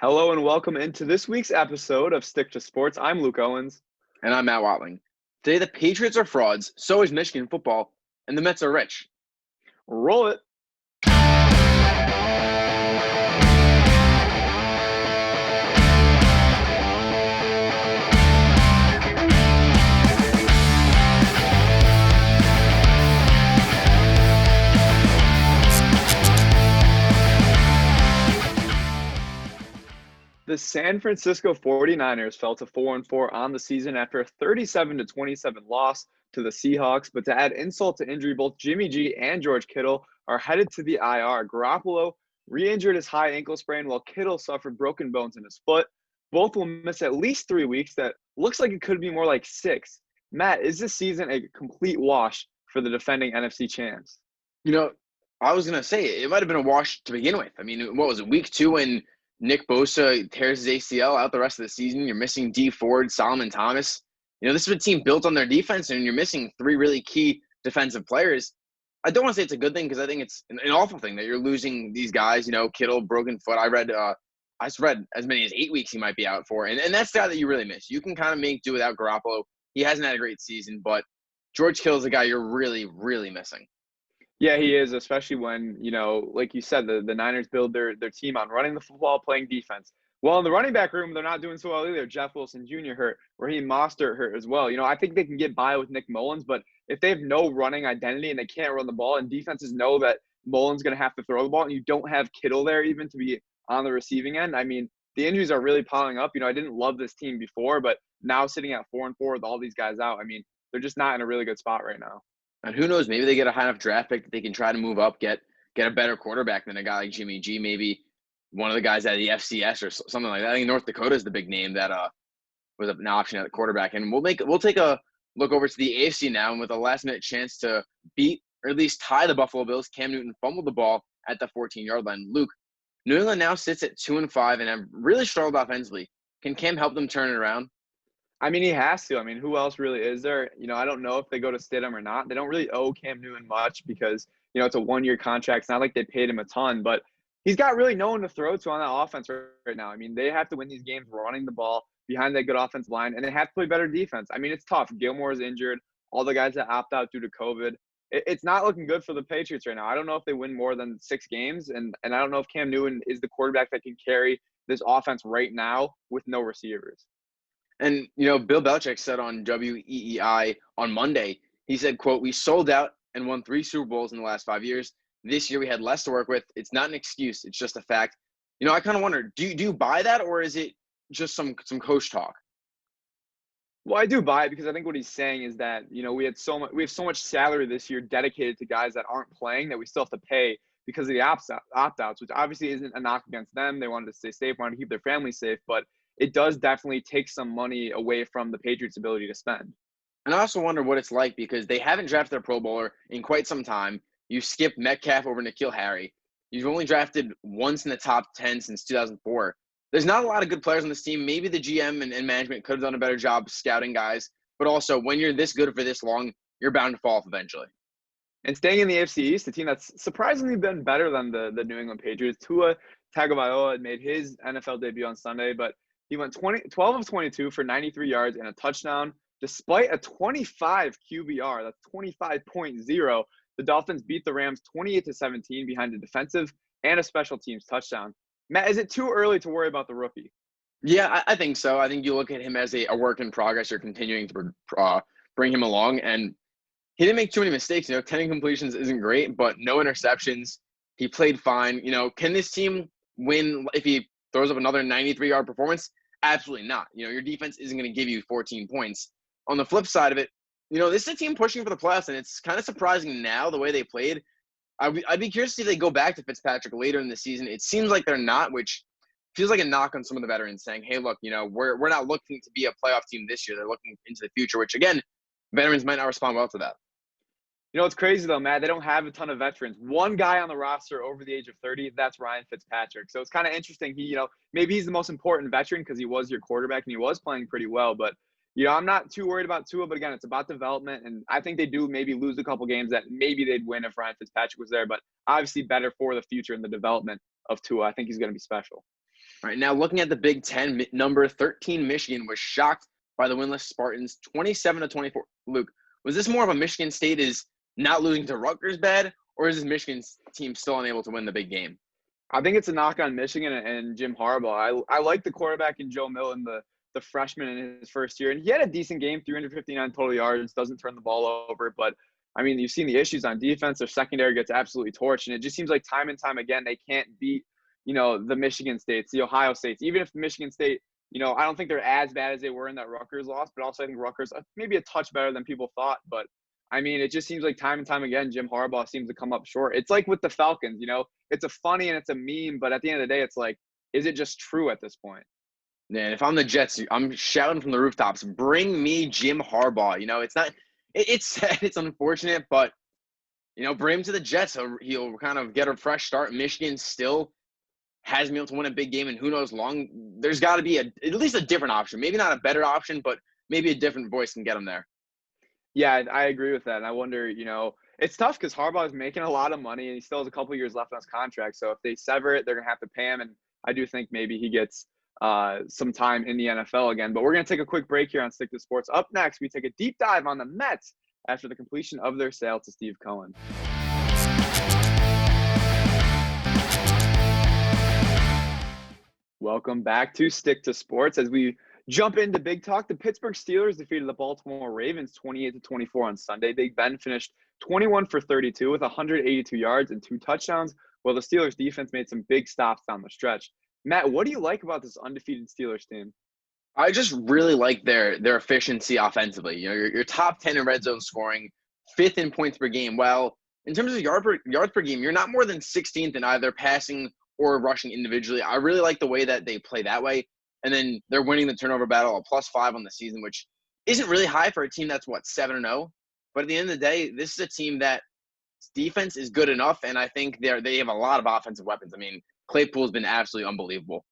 Hello and welcome into this week's episode of Stick to Sports. I'm Luke Owens. And I'm Matt Watling. Today, the Patriots are frauds, so is Michigan football, and the Mets are rich. Roll it. The San Francisco 49ers fell to 4-4 on the season after a 37-27 loss to the Seahawks. But to add insult to injury, both Jimmy G and George Kittle are headed to the IR. Garoppolo re-injured his high ankle sprain, while Kittle suffered broken bones in his foot. Both will miss at least 3 weeks. That looks like it could be more like 6. Matt, is this season a complete wash for the defending NFC champs? I was going to say it might have been a wash to begin with. I mean, what was it, week 2 when Nick Bosa tears his ACL out the rest of the season? You're missing Dee Ford, Solomon Thomas. This is a team built on their defense, and you're missing 3 really key defensive players. I don't want to say it's a good thing because I think it's an awful thing that you're losing these guys. Kittle, broken foot. I read as many as 8 weeks he might be out for. And that's the guy that you really miss. You can kind of make do without Garoppolo. He hasn't had a great season, but George Kittle's a guy you're really, really missing. Yeah, he is, especially when, like you said, the Niners build their team on running the football, playing defense. Well, in the running back room, they're not doing so well either. Jeff Wilson Jr. hurt, Raheem Mostert hurt as well. I think they can get by with Nick Mullins, but if they have no running identity and they can't run the ball and defenses know that Mullins going to have to throw the ball and you don't have Kittle there even to be on the receiving end, I mean, the injuries are really piling up. I didn't love this team before, but now sitting at 4-4 with all these guys out, I mean, they're just not in a really good spot right now. And who knows, maybe they get a high enough draft pick that they can try to move up, get a better quarterback than a guy like Jimmy G, maybe one of the guys out of the FCS or something like that. I think North Dakota is the big name that was an option at the quarterback. And we'll take a look over to the AFC now, and with a last-minute chance to beat or at least tie the Buffalo Bills, Cam Newton fumbled the ball at the 14-yard line. Luke, New England now sits at 2-5 and have really struggled offensively. Can Cam help them turn it around? I mean, he has to. I mean, who else really is there? I don't know if they go to Stidham or not. They don't really owe Cam Newton much because, it's a one-year contract. It's not like they paid him a ton, but he's got really no one to throw to on that offense right now. I mean, they have to win these games running the ball behind that good offensive line, and they have to play better defense. I mean, it's tough. Gilmore's injured. All the guys that opt out due to COVID. It's not looking good for the Patriots right now. I don't know if they win more than 6 games, and I don't know if Cam Newton is the quarterback that can carry this offense right now with no receivers. And, Bill Belichick said on WEEI on Monday, he said, quote, "We sold out and won 3 Super Bowls in the last 5 years. This year we had less to work with. It's not an excuse. It's just a fact." I kind of wonder, do you buy that, or is it just some coach talk? Well, I do buy it because I think what he's saying is that, we have so much salary this year dedicated to guys that aren't playing that we still have to pay because of the opt-outs, which obviously isn't a knock against them. They wanted to stay safe, wanted to keep their family safe, but it does definitely take some money away from the Patriots' ability to spend. And I also wonder what it's like because they haven't drafted a Pro Bowler in quite some time. You skipped Metcalf over N'Keal Harry. You've only drafted once in the top 10 since 2004. There's not a lot of good players on this team. Maybe the GM and management could have done a better job scouting guys. But also, when you're this good for this long, you're bound to fall off eventually. And staying in the AFC East, the team that's surprisingly been better than the New England Patriots, Tua Tagovailoa had made his NFL debut on Sunday, but he went 12 of 22 for 93 yards and a touchdown. Despite a 25 QBR, that's 25.0, the Dolphins beat the Rams 28-17 behind a defensive and a special teams touchdown. Matt, is it too early to worry about the rookie? Yeah, I think so. I think you look at him as a work in progress. You're continuing to bring him along, and he didn't make too many mistakes. 10 incompletions isn't great, but no interceptions. He played fine. Can this team win if he throws up another 93-yard performance? Absolutely not. Your defense isn't going to give you 14 points. On the flip side of it, this is a team pushing for the playoffs, and it's kind of surprising now the way they played. I'd be curious to see if they go back to Fitzpatrick later in the season. It seems like they're not, which feels like a knock on some of the veterans saying, hey, look, we're not looking to be a playoff team this year. They're looking into the future, which, again, veterans might not respond well to that. It's crazy, though, Matt. They don't have a ton of veterans. One guy on the roster over the age of 30, that's Ryan Fitzpatrick. So it's kind of interesting. Maybe he's the most important veteran because he was your quarterback and he was playing pretty well. But, I'm not too worried about Tua. But, again, it's about development. And I think they do maybe lose a couple games that maybe they'd win if Ryan Fitzpatrick was there. But obviously better for the future and the development of Tua. I think he's going to be special. All right, now looking at the Big Ten, number 13 Michigan was shocked by the winless Spartans, 27-24. Luke, was this more of a Michigan State is not losing to Rutgers bad, or is this Michigan's team still unable to win the big game? I think it's a knock on Michigan and Jim Harbaugh. I like the quarterback in Joe Milton, the freshman in his first year, and he had a decent game, 359 total yards, doesn't turn the ball over, but I mean, you've seen the issues on defense. Their secondary gets absolutely torched, and it just seems like time and time again they can't beat, the Michigan States, the Ohio States. Even if Michigan State, I don't think they're as bad as they were in that Rutgers loss, but also I think Rutgers maybe a touch better than people thought. But I mean, it just seems like time and time again, Jim Harbaugh seems to come up short. It's like with the Falcons, it's a funny and it's a meme, but at the end of the day, it's like, is it just true at this point? Man, if I'm the Jets, I'm shouting from the rooftops, bring me Jim Harbaugh. It's not – it's sad, it's unfortunate, but, bring him to the Jets. So he'll kind of get a fresh start. Michigan still has been able to win a big game, and who knows long. There's got to be at least a different option. Maybe not a better option, but maybe a different voice can get him there. Yeah, I agree with that. And I wonder, it's tough because Harbaugh is making a lot of money, and he still has a couple years left on his contract. So if they sever it, they're going to have to pay him, and I do think maybe he gets some time in the NFL again. But we're going to take a quick break here on Stick to Sports. Up next, we take a deep dive on the Mets after the completion of their sale to Steve Cohen. Welcome back to Stick to Sports. As we jump into Big Talk, the Pittsburgh Steelers defeated the Baltimore Ravens 28-24 on Sunday. Big Ben finished 21 for 32 with 182 yards and 2 touchdowns, while the Steelers defense made some big stops down the stretch. Matt, what do you like about this undefeated Steelers team? I just really like their efficiency offensively. Your top 10 in red zone scoring, 5th in points per game. Well, in terms of yards per game, you're not more than 16th in either passing or rushing individually. I really like the way that they play that way. And then they're winning the turnover battle, a +5 on the season, which isn't really high for a team that's, 7-0. But at the end of the day, this is a team that defense is good enough, and I think they have a lot of offensive weapons. I mean, Claypool's been absolutely unbelievable.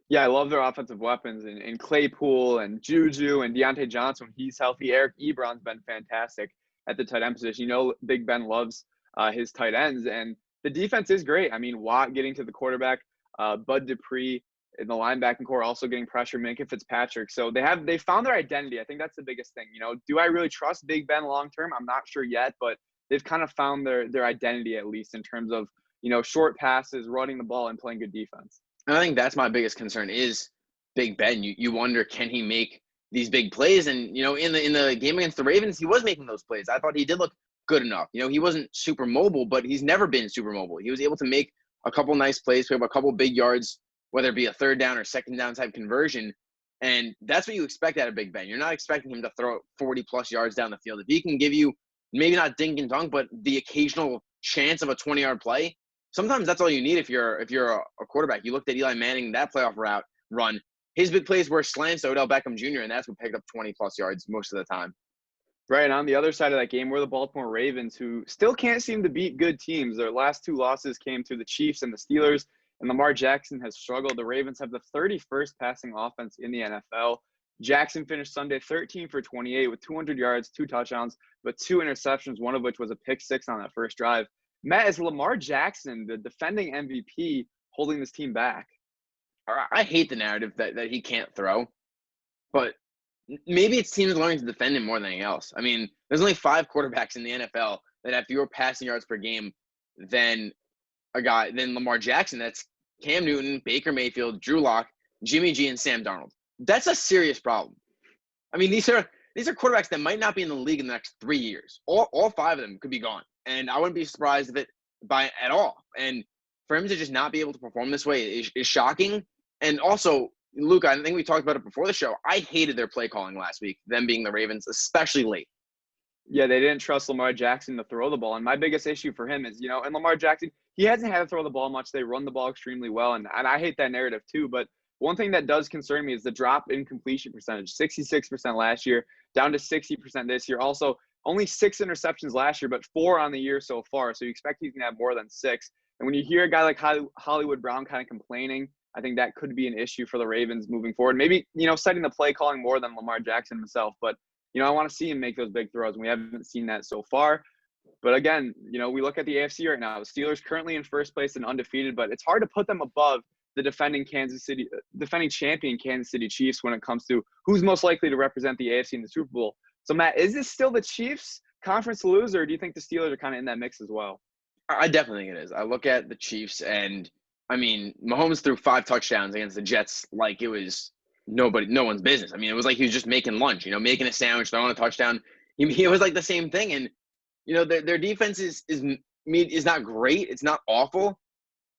Yeah, I love their offensive weapons, and Claypool and Juju and Deontay Johnson when he's healthy. Eric Ebron's been fantastic at the tight end position. Big Ben loves his tight ends, and the defense is great. I mean, Watt getting to the quarterback, Bud Dupree in the linebacking core also getting pressure, Minkah Fitzpatrick. So they found their identity. I think that's the biggest thing. Do I really trust Big Ben long term? I'm not sure yet, but they've kind of found their identity, at least in terms of short passes, running the ball, and playing good defense. And I think that's my biggest concern is Big Ben. You wonder, can he make these big plays? And in the game against the Ravens, he was making those plays. I thought he did look good enough. He wasn't super mobile, but he's never been super mobile. He was able to make a couple nice plays, pick up a couple big yards, whether it be a third down or second down type conversion. And that's what you expect out of Big Ben. You're not expecting him to throw 40-plus yards down the field. If he can give you maybe not dink and dunk, but the occasional chance of a 20-yard play, sometimes that's all you need if you're a quarterback. You looked at Eli Manning, that playoff run. His big plays were slants to Odell Beckham Jr., and that's what picked up 20-plus yards most of the time. Right, and on the other side of that game were the Baltimore Ravens, who still can't seem to beat good teams. Their last 2 losses came to the Chiefs and the Steelers, and Lamar Jackson has struggled. The Ravens have the 31st passing offense in the NFL. Jackson finished Sunday 13 for 28 with 200 yards, 2 touchdowns, but 2 interceptions, one of which was a pick 6 on that first drive. Matt, is Lamar Jackson, the defending MVP, holding this team back? I hate the narrative that he can't throw, but maybe it's teams learning to defend him more than anything else. I mean, there's only 5 quarterbacks in the NFL that have fewer passing yards per game than Lamar Jackson. That's Cam Newton, Baker Mayfield, Drew Lock, Jimmy G, and Sam Darnold. That's a serious problem. I mean, these are quarterbacks that might not be in the league in the next 3 years. All 5 of them could be gone. And I wouldn't be surprised if it at all. And for him to just not be able to perform this way is shocking. And also, Luke, I think we talked about it before the show. I hated their play calling last week, them being the Ravens, especially late. Yeah, they didn't trust Lamar Jackson to throw the ball. And my biggest issue for him is, and Lamar Jackson, he hasn't had to throw the ball much. They run the ball extremely well. And I hate that narrative too. But one thing that does concern me is the drop in completion percentage, 66% last year, down to 60% this year. Also, only 6 interceptions last year, but 4 on the year so far. So you expect he's going to have more than 6. And when you hear a guy like Hollywood Brown kind of complaining, I think that could be an issue for the Ravens moving forward. Maybe, setting the play calling more than Lamar Jackson himself. But, I want to see him make those big throws, and we haven't seen that so far. But again, we look at the AFC right now. The Steelers currently in first place and undefeated, but it's hard to put them above the defending champion Kansas City Chiefs when it comes to who's most likely to represent the AFC in the Super Bowl. So Matt, is this still the Chiefs conference to lose, or do you think the Steelers are kind of in that mix as well? I definitely think it is. I look at the Chiefs, and I mean, Mahomes threw 5 touchdowns against the Jets like it was no one's business. I mean, it was like he was just making lunch, making a sandwich, throwing a touchdown. It was like the same thing. And their defense is not great. It's not awful,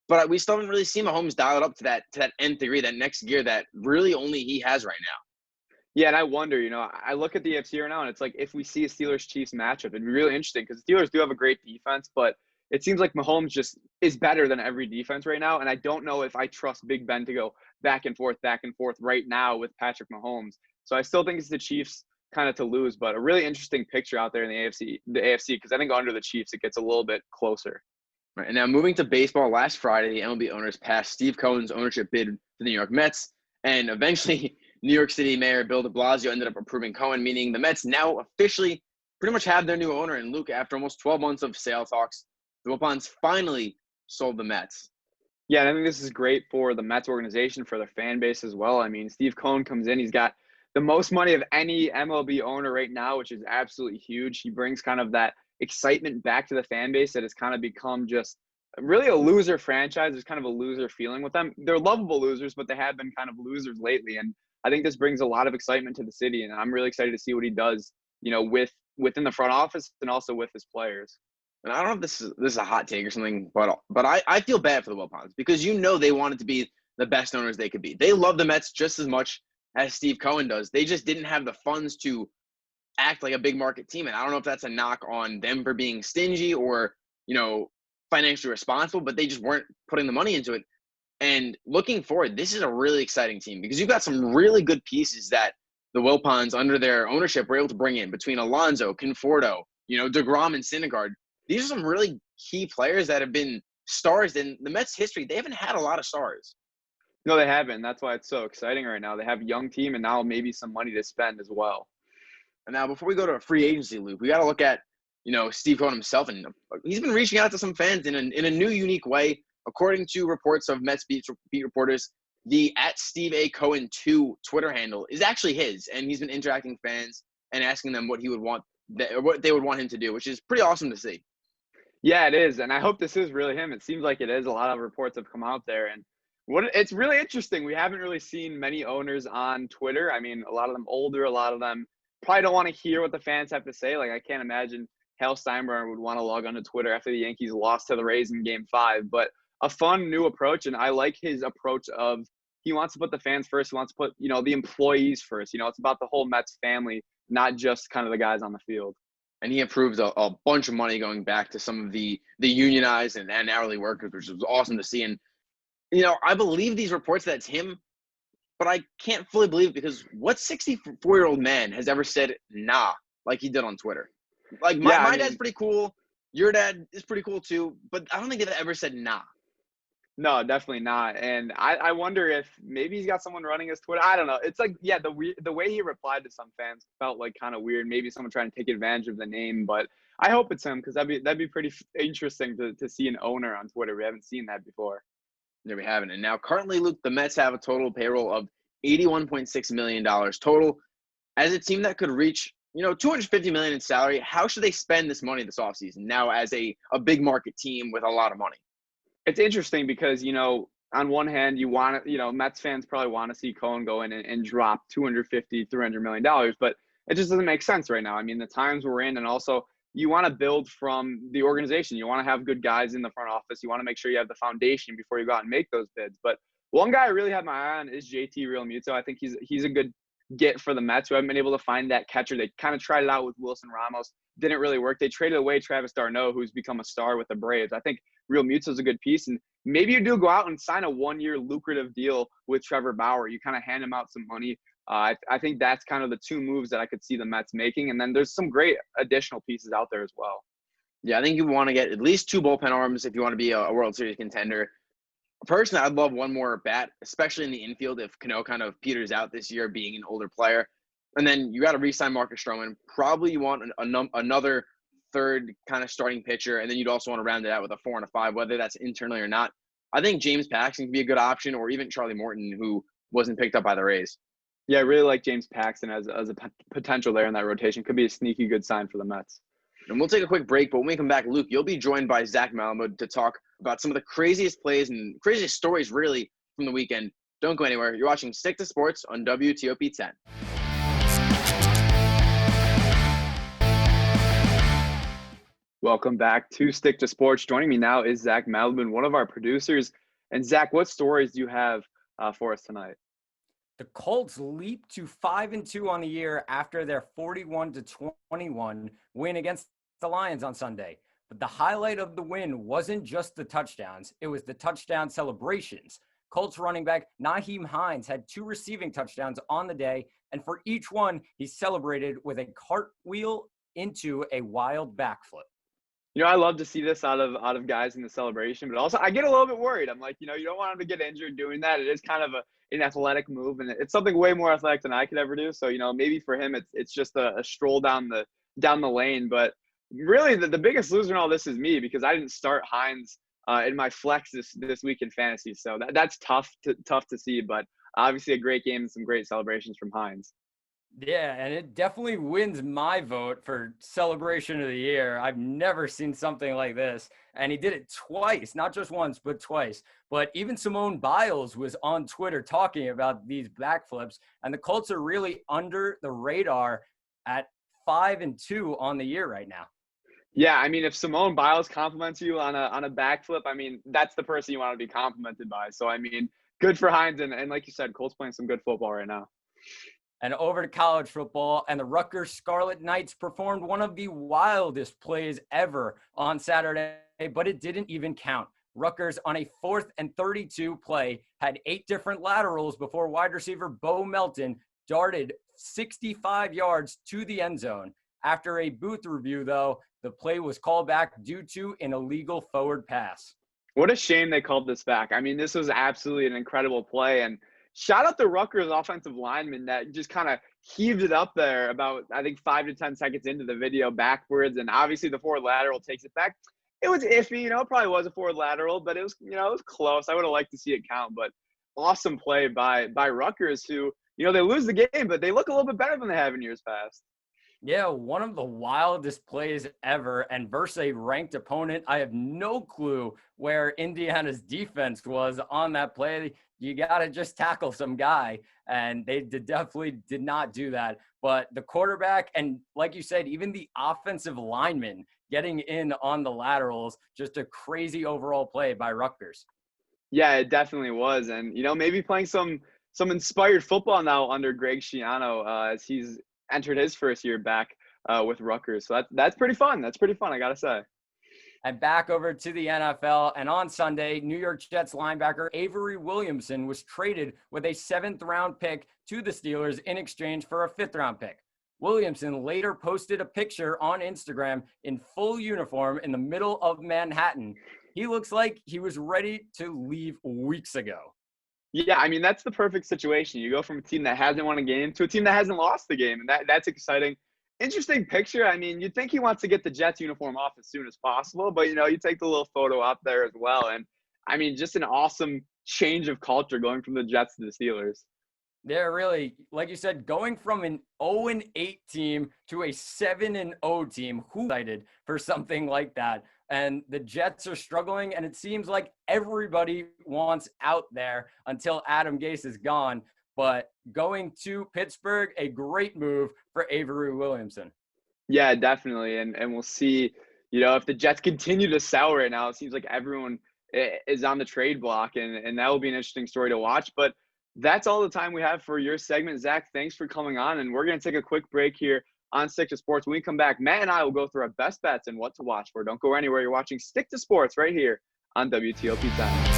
but we still haven't really seen Mahomes dial it up to that nth degree, that next gear that really only he has right now. Yeah, and I wonder, I look at the AFC right now, and it's like if we see a Steelers-Chiefs matchup, it'd be really interesting because the Steelers do have a great defense, but it seems like Mahomes just is better than every defense right now, and I don't know if I trust Big Ben to go back and forth right now with Patrick Mahomes. So I still think it's the Chiefs kind of to lose, but a really interesting picture out there in the AFC, because I think under the Chiefs it gets a little bit closer. Right, and now moving to baseball, last Friday, the MLB owners passed Steve Cohen's ownership bid for the New York Mets, and eventually New York City Mayor Bill de Blasio ended up approving Cohen, meaning the Mets now officially pretty much have their new owner in Luke after almost 12 months of sale talks. The Wilpons finally sold the Mets. Yeah, and I think this is great for the Mets organization, for their fan base as well. I mean, Steve Cohen comes in, he's got the most money of any MLB owner right now, which is absolutely huge. He brings kind of that excitement back to the fan base that has kind of become just really a loser franchise. There's kind of a loser feeling with them. They're lovable losers, but they have been kind of losers lately. And I think this brings a lot of excitement to the city, and I'm really excited to see what he does, within the front office and also with his players. And I don't know if this is a hot take or something, but I feel bad for the Wilpons because they wanted to be the best owners they could be. They love the Mets just as much as Steve Cohen does. They just didn't have the funds to act like a big market team. And I don't know if that's a knock on them for being stingy or, financially responsible, but they just weren't putting the money into it. And looking forward, this is a really exciting team because you've got some really good pieces that the Wilpons under their ownership were able to bring in between Alonso, Conforto, DeGrom and Syndergaard. These are some really key players that have been stars in the Mets history. They haven't had a lot of stars. No, they haven't. That's why it's so exciting right now. They have a young team and now maybe some money to spend as well. And now before we go to a free agency loop, we got to look at, Steve Cohen himself. And he's been reaching out to some fans in a new, unique way. According to reports of Mets beat reporters, the @SteveACohen2 Twitter handle is actually his. And he's been interacting with fans and asking them what he would want, or what they would want him to do, which is pretty awesome to see. Yeah, it is. And I hope this is really him. It seems like it is. A lot of reports have come out there. And it's really interesting. We haven't really seen many owners on Twitter. I mean, a lot of them older, a lot of them probably don't want to hear what the fans have to say. Like, I can't imagine Hal Steinbrenner would want to log onto Twitter after the Yankees lost to the Rays in Game 5. But a fun new approach, and I like his approach of he wants to put the fans first. He wants to put, the employees first. It's about the whole Mets family, not just kind of the guys on the field. And he approved a bunch of money going back to some of the unionized and hourly workers, which was awesome to see. And, I believe these reports that it's him, but I can't fully believe it because what 64-year-old man has ever said nah like he did on Twitter? Like, my dad's pretty cool. Your dad is pretty cool too, but I don't think they've ever said nah. No, definitely not. And I wonder if maybe he's got someone running his Twitter. I don't know. It's like, yeah, the way he replied to some fans felt like kind of weird. Maybe someone trying to take advantage of the name, but I hope it's him because that'd be pretty interesting to see an owner on Twitter. We haven't seen that before. There we have it. And now currently, Luke, the Mets have a total payroll of $81.6 million total. As a team that could reach, $250 million in salary, how should they spend this money this offseason now as a big market team with a lot of money? It's interesting because, on one hand, you want to, Mets fans probably want to see Cohen go in and drop $250, $300 million, but it just doesn't make sense right now. I mean, the times we're in, and also you want to build from the organization. You want to have good guys in the front office. You want to make sure you have the foundation before you go out and make those bids. But one guy I really have my eye on is JT Realmuto. I think he's a good get for the Mets, who haven't been able to find that catcher. They kind of tried it out with Wilson Ramos. Didn't really work. They traded away Travis d'Arnaud, who's become a star with the Braves. I think Realmuto's a good piece. And maybe you do go out and sign a one-year lucrative deal with Trevor Bauer. You kind of hand him out some money. I think that's kind of the two moves that I could see the Mets making. And then there's some great additional pieces out there as well. Yeah, I think you want to get at least 2 bullpen arms if you want to be a World Series contender. Personally, I'd love one more bat, especially in the infield if Cano kind of peters out this year being an older player. And then you got to re-sign Marcus Stroman. Probably you want another third kind of starting pitcher, and then you'd also want to round it out with a 4 and a 5, whether that's internally or not. I think James Paxton could be a good option, or even Charlie Morton, who wasn't picked up by the Rays. Yeah, I really like James Paxton as a potential there in that rotation. Could be a sneaky good sign for the Mets. And we'll take a quick break, but when we come back, Luke, you'll be joined by Zach Malamud to talk about some of the craziest plays and craziest stories, really, from the weekend. Don't go anywhere. You're watching Stick to Sports on WTOP 10. Welcome back to Stick to Sports. Joining me now is Zach Malamud, one of our producers. And Zach, what stories do you have for us tonight? The Colts leap to 5-2 on the year after their 41-21 win against the Lions on Sunday. But the highlight of the win wasn't just the touchdowns. It was the touchdown celebrations. Colts running back Nyheim Hines had 2 receiving touchdowns on the day, and for each one, he celebrated with a cartwheel into a wild backflip. You know, I love to see this out of guys in the celebration, but also I get a little bit worried. I'm like, you don't want him to get injured doing that. It is kind of an athletic move, and it's something way more athletic than I could ever do. So, maybe for him, it's just a stroll down the lane. But really, the biggest loser in all this is me, because I didn't start Hines in my flex this week in fantasy. So that's tough to see. But obviously, a great game and some great celebrations from Hines. Yeah, and it definitely wins my vote for celebration of the year. I've never seen something like this. And he did it twice, not just once, but twice. But even Simone Biles was on Twitter talking about these backflips. And the Colts are really under the radar at 5-2 on the year right now. Yeah, I mean, if Simone Biles compliments you on a backflip, I mean, that's the person you want to be complimented by. So, I mean, good for Hines. And like you said, Colts playing some good football right now. And over to college football, and the Rutgers Scarlet Knights performed one of the wildest plays ever on Saturday, but it didn't even count. Rutgers, on a 4th and 32 play, had 8 different laterals before wide receiver Bo Melton darted 65 yards to the end zone. After a booth review, though, the play was called back due to an illegal forward pass. What a shame they called this back. I mean, this was absolutely an incredible play, and shout out the Rutgers offensive lineman that just kind of heaved it up there about, I think, 5 to 10 seconds into the video backwards. And obviously the forward lateral takes it back. It was iffy, it probably was a forward lateral, but it was, it was close. I would have liked to see it count, but awesome play by Rutgers, who, they lose the game, but they look a little bit better than they have in years past. Yeah, one of the wildest plays ever, and versus a ranked opponent. I have no clue where Indiana's defense was on that play. You got to just tackle some guy, and they definitely did not do that. But the quarterback and, like you said, even the offensive lineman getting in on the laterals, just a crazy overall play by Rutgers. Yeah, it definitely was. And, maybe playing some inspired football now under Greg Schiano as he's entered his first year back with Rutgers. So that's pretty fun. That's pretty fun, I got to say. And back over to the NFL. And on Sunday, New York Jets linebacker Avery Williamson was traded with a 7th-round pick to the Steelers in exchange for a 5th-round pick. Williamson later posted a picture on Instagram in full uniform in the middle of Manhattan. He looks like he was ready to leave weeks ago. Yeah, I mean, that's the perfect situation. You go from a team that hasn't won a game to a team that hasn't lost the game, and that's exciting. Interesting picture. I mean, you'd think he wants to get the Jets uniform off as soon as possible, but, you take the little photo up there as well. And, I mean, just an awesome change of culture going from the Jets to the Steelers. They're really, like you said, going from an 0-8 team to a 7-0 team. Who excited for something like that? And the Jets are struggling, and it seems like everybody wants out there until Adam Gase is gone. But going to Pittsburgh, a great move for Avery Williamson. Yeah, definitely. And we'll see, if the Jets continue to sell right now, it seems like everyone is on the trade block, and that will be an interesting story to watch. But that's all the time we have for your segment. Zach, thanks for coming on. And we're going to take a quick break here on Stick to Sports. When we come back, Matt and I will go through our best bets and what to watch for. Don't go anywhere. You're watching Stick to Sports right here on WTOP 10.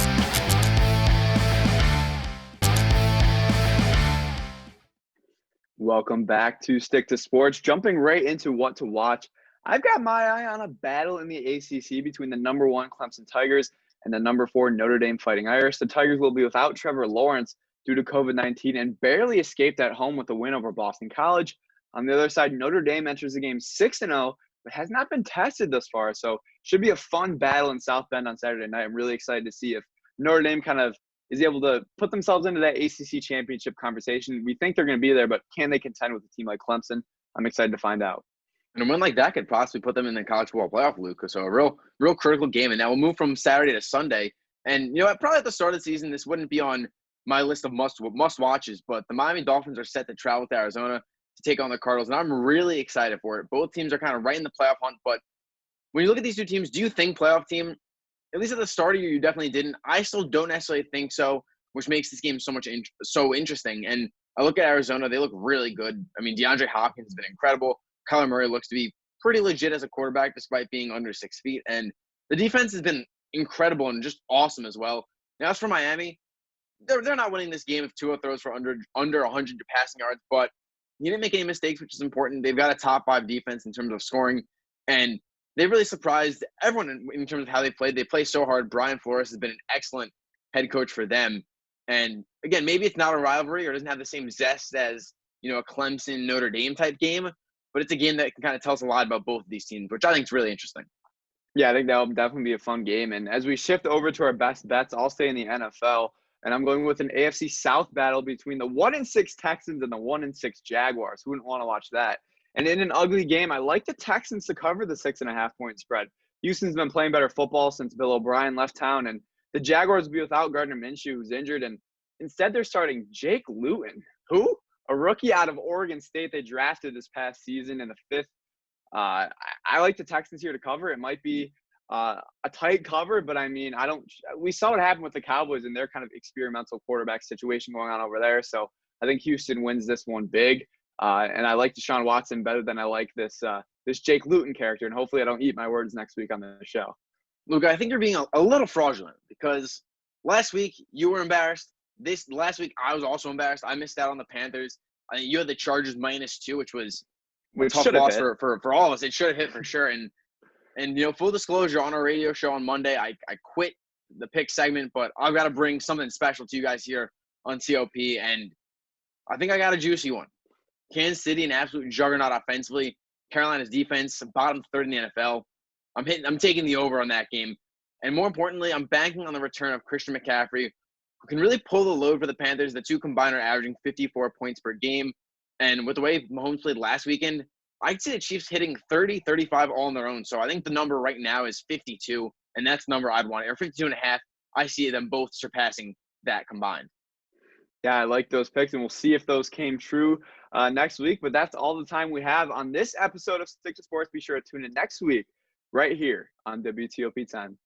Welcome back to Stick to Sports. Jumping right into what to watch. I've got my eye on a battle in the ACC between the number 1 Clemson Tigers and the number 4 Notre Dame Fighting Irish. The Tigers will be without Trevor Lawrence due to COVID-19 and barely escaped at home with a win over Boston College. On the other side, Notre Dame enters the game 6-0, but has not been tested thus far. So should be a fun battle in South Bend on Saturday night. I'm really excited to see if Notre Dame kind of is able to put themselves into that ACC championship conversation. We think they're going to be there, but can they contend with a team like Clemson? I'm excited to find out. And a win like that could possibly put them in the college football playoff, Luca. So a real critical game. And now we'll move from Saturday to Sunday. And, probably at the start of the season, this wouldn't be on my list of must watches, but the Miami Dolphins are set to travel to Arizona to take on the Cardinals. And I'm really excited for it. Both teams are kind of right in the playoff hunt. But when you look at these two teams, do you think playoff team, at least at the start of the year, you definitely didn't? I still don't necessarily think so, which makes this game so interesting. And I look at Arizona, they look really good. I mean, DeAndre Hopkins has been incredible. Kyler Murray looks to be pretty legit as a quarterback despite being under 6 feet. And the defense has been incredible and just awesome as well. Now, as for Miami, they're not winning this game if Tua throws for under 100 passing yards, but he didn't make any mistakes, which is important. They've got a top 5 defense in terms of scoring, and they really surprised everyone in terms of how they played. They play so hard. Brian Flores has been an excellent head coach for them. And again, maybe it's not a rivalry or doesn't have the same zest as, a Clemson Notre Dame type game, but it's a game that can kind of tell us a lot about both of these teams, which I think is really interesting. Yeah, I think that'll definitely be a fun game. And as we shift over to our best bets, I'll stay in the NFL. And I'm going with an AFC South battle between the 1-6 Texans and the 1-6 Jaguars. Who wouldn't want to watch that? And in an ugly game, I like the Texans to cover the 6.5-point spread. Houston's been playing better football since Bill O'Brien left town, and the Jaguars will be without Gardner Minshew, who's injured. And instead, they're starting Jake Luton, who? A rookie out of Oregon State they drafted this past season in the 5th. I like the Texans here to cover. It might be a tight cover, but I mean, we saw what happened with the Cowboys and their kind of experimental quarterback situation going on over there. So I think Houston wins this one big. And I like Deshaun Watson better than I like this Jake Luton character. And hopefully I don't eat my words next week on the show. Luke, I think you're being a little fraudulent because last week you were embarrassed. Last week I was also embarrassed. I missed out on the Panthers. I think you had the Chargers -2, which was a tough loss for all of us. It should have hit for sure. And full disclosure, on our radio show on Monday, I quit the pick segment, but I've got to bring something special to you guys here on COP, and I think I got a juicy one. Kansas City, an absolute juggernaut offensively. Carolina's defense, bottom third in the NFL. I'm taking the over on that game. And more importantly, I'm banking on the return of Christian McCaffrey, who can really pull the load for the Panthers. The two combined are averaging 54 points per game. And with the way Mahomes played last weekend, I'd see the Chiefs hitting 30, 35 all on their own. So I think the number right now is 52, and that's the number I'd want. Or 52.5. I see them both surpassing that combined. Yeah, I like those picks, and we'll see if those came true next week. But that's all the time we have on this episode of Stick to Sports. Be sure to tune in next week right here on WTOP Time.